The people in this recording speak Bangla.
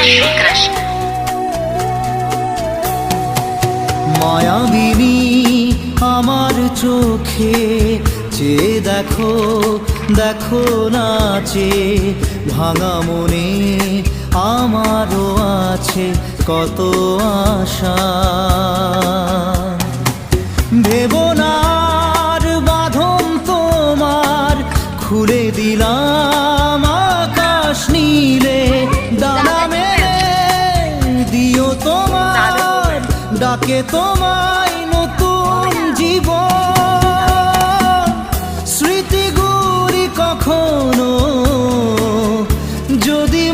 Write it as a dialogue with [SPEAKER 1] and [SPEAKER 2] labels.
[SPEAKER 1] श्री कृष्ण।
[SPEAKER 2] মায়াবিনী আমার চোখে চেয়ে দেখো, দেখো নাচে ভাঙা মনে আমারও আছে কত আশা। ভেবো না আর বাঁধন তোমার, খুলে দিলাম আকাশ নীলে। ডানা মেলে দিও তোমার ডাকে তোমায় নতুন জীবন। স্মৃতিগুলি কখনো যদি